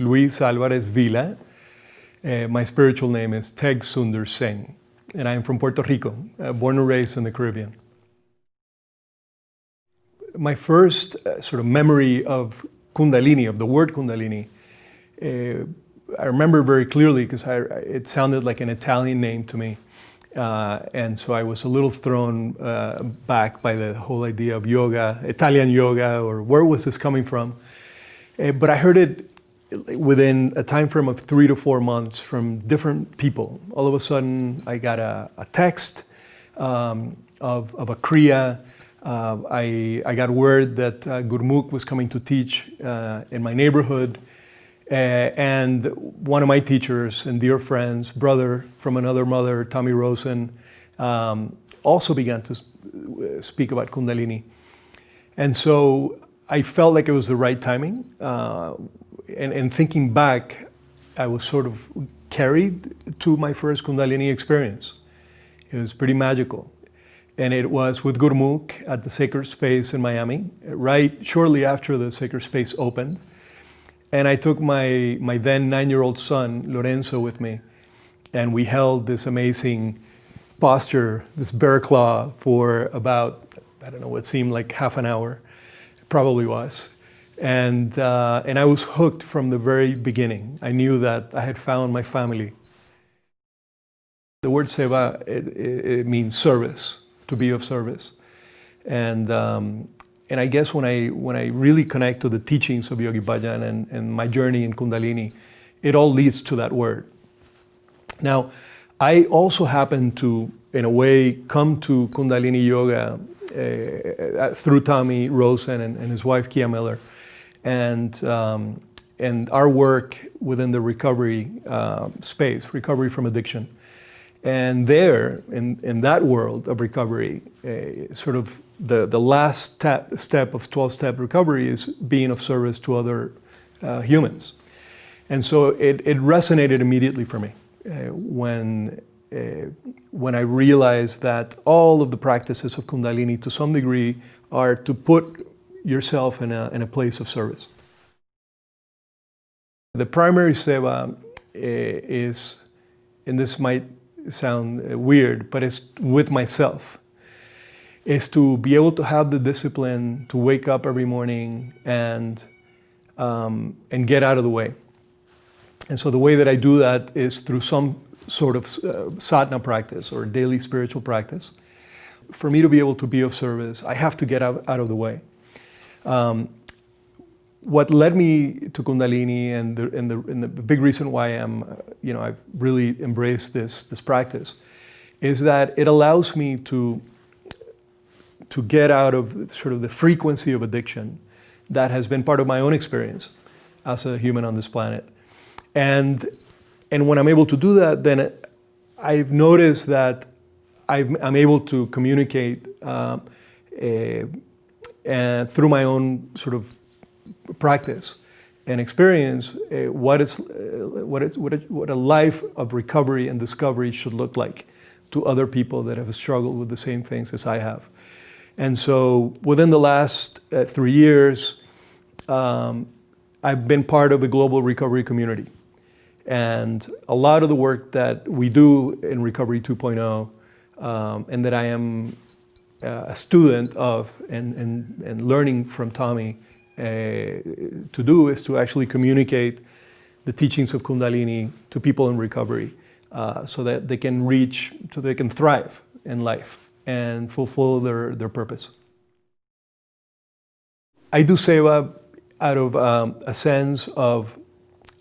Luis Alvarez Vila. My spiritual name is Teg Sunder Singh, and I am from Puerto Rico, born and raised in the Caribbean. My first sort of memory of Kundalini, of the word Kundalini, I remember very clearly because it sounded like an Italian name to me. And so I was a little thrown back by the whole idea of yoga, Italian yoga, or where was this coming from? But I heard it within a time frame of 3 to 4 months from different people. All of a sudden, I got a text of a Kriya. I got word that Gurmukh was coming to teach in my neighborhood. And one of my teachers and dear friends, brother from another mother, Tommy Rosen, also began to speak about Kundalini. And so I felt like it was the right timing. And thinking back, I was sort of carried to my first Kundalini experience. It was pretty magical. And it was with Gurmukh at the Sacred Space in Miami, right shortly after the Sacred Space opened. And I took my then 9-year-old son, Lorenzo, with me. And we held this amazing posture, this bear claw, for about, I don't know, what seemed like half an hour. It probably was. And I was hooked from the very beginning. I knew that I had found my family. The word seva, it means service, to be of service. And I guess when I really connect to the teachings of Yogi Bhajan and my journey in Kundalini, it all leads to that word. Now, I also happen to, in a way, come to Kundalini Yoga through Tommy Rosen and his wife, Kia Miller, and our work within the recovery space, recovery from addiction. And there, in that world of recovery, sort of the last step of 12-step recovery is being of service to other humans. And so it resonated immediately for me when I realized that all of the practices of Kundalini, to some degree, are to put yourself in a place of service. The primary seva is, and this might sound weird, but it's with myself, is to be able to have the discipline to wake up every morning and get out of the way. And so the way that I do that is through some sort of sadhana practice or daily spiritual practice. For me to be able to be of service, I have to get out of the way. What led me to Kundalini and the big reason why I've really embraced this practice is that it allows me to get out of sort of the frequency of addiction that has been part of my own experience as a human on this planet. And when I'm able to do that, then I've noticed that I'm able to communicate and through my own sort of practice and experience what a life of recovery and discovery should look like to other people that have struggled with the same things as I have. And so within the last 3 years, I've been part of a global recovery community. And a lot of the work that we do in Recovery 2.0 and that I am a student of and learning from Tommy to do is to actually communicate the teachings of Kundalini to people in recovery so that they can thrive in life and fulfill their purpose. I do seva out of a sense of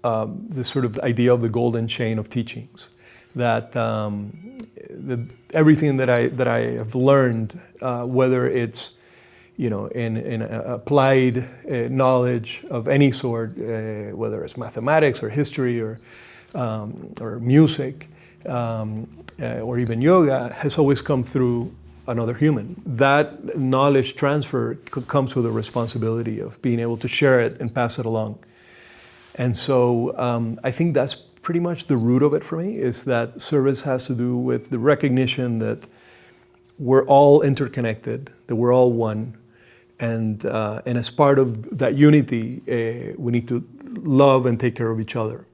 the sort of idea of the golden chain of teachings, that everything that I have learned, whether it's in applied knowledge of any sort, whether it's mathematics or history or music or even yoga, has always come through another human. That knowledge transfer comes with a responsibility of being able to share it and pass it along. And so I think that's pretty much the root of it for me, is that service has to do with the recognition that we're all interconnected, that we're all one. And as part of that unity, we need to love and take care of each other.